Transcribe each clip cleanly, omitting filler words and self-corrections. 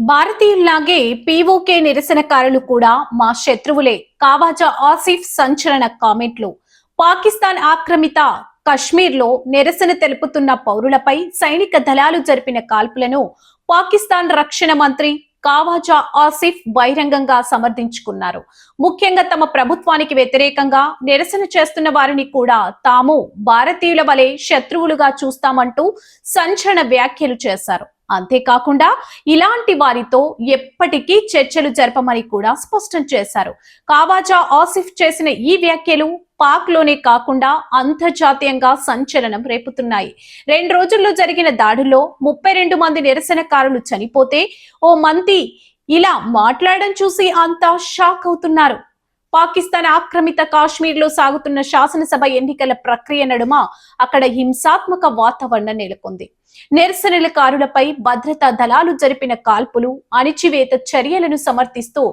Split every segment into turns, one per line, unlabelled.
భారతీయుల్లాగే PoK నిరసనకారులు కూడా మా శత్రువులే. ఖవాజా ఆసిఫ్ సంచలన కామెంట్లు. పాకిస్తాన్ ఆక్రమిత కశ్మీర్లో నిరసన తెలుపుతున్న పౌరులపై సైనిక దళాలు జరిపిన కాల్పులను పాకిస్తాన్ రక్షణ మంత్రి ఖవాజా ఆసిఫ్ బహిరంగంగా సమర్థించుకున్నారు. ముఖ్యంగా తమ ప్రభుత్వానికి వ్యతిరేకంగా నిరసన చేస్తున్న వారిని కూడా తాము భారతీయుల వలె శత్రువులుగా చూస్తామంటూ సంచలన వ్యాఖ్యలు చేశారు. అంతేకాకుండా ఇలాంటి వారితో ఎప్పటికీ చర్చలు జరపమని కూడా స్పష్టం చేశారు. ఖవాజా ఆసిఫ్ చేసిన ఈ వ్యాఖ్యలు పాక్ లోనే కాకుండా అంతర్జాతీయంగా సంచలనం రేపుతున్నాయి. 2 రోజుల్లో జరిగిన దాడుల్లో 32 మంది నిరసనకారులు చనిపోతే ఓ మంత్రి ఇలా మాట్లాడడం చూసి అంతా షాక్ అవుతున్నారు. పాకిస్తాన్ ఆక్రమిత కాశ్మీర్ లో సాగుతున్న శాసనసభ ఎన్నికల ప్రక్రియ నడుమ అక్కడ హింసాత్మక వాతావరణం నెలకొంది. నిరసనకారులపై భద్రతా దళాలు జరిపిన కాల్పులు, అణిచివేత చర్యలను సమర్థిస్తూ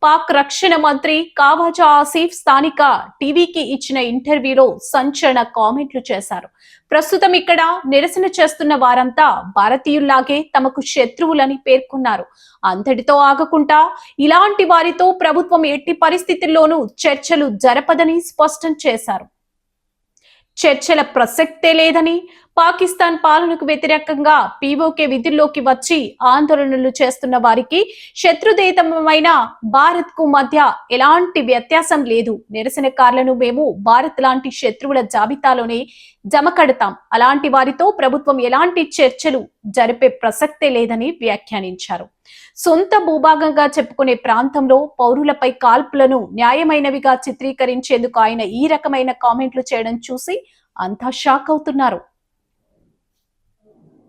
పాక్ రక్షణ మంత్రి ఖవాజా ఆసిఫ్ స్థానిక టీవీకి ఇచ్చిన ఇంటర్వ్యూలో సంచలన కామెంట్లు చేశారు. ప్రస్తుతం ఇక్కడ నిరసన చేస్తున్న వారంతా భారతీయుల్లాగే తమకు శత్రువులని పేర్కొన్నారు. అంతటితో ఆగకుండా ఇలాంటి వారితో ప్రభుత్వం ఎట్టి పరిస్థితుల్లోనూ చర్చలు జరపదని స్పష్టం చేశారు. చర్చల ప్రసక్తే లేదని, పాకిస్తాన్ పాలనకు వ్యతిరేకంగా పీఓకే విధుల్లోకి వచ్చి ఆందోళనలు చేస్తున్న వారికి శత్రుదేశమైన భారత్ కు మధ్య ఎలాంటి వ్యత్యాసం లేదు. నిరసనకారులను మేము భారత్ లాంటి శత్రువుల జాబితాలోనే జమకడతాం. అలాంటి వారితో ప్రభుత్వం ఎలాంటి చర్చలు జరిపే ప్రసక్తే లేదని వ్యాఖ్యానించారు. సొంత భూభాగంగా చెప్పుకునే ప్రాంతంలో పౌరులపై కాల్పులను న్యాయమైనవిగా చిత్రీకరించేందుకు ఆయన ఈ రకమైన కామెంట్లు చేయడం చూసి అంతా షాక్ అవుతున్నారు.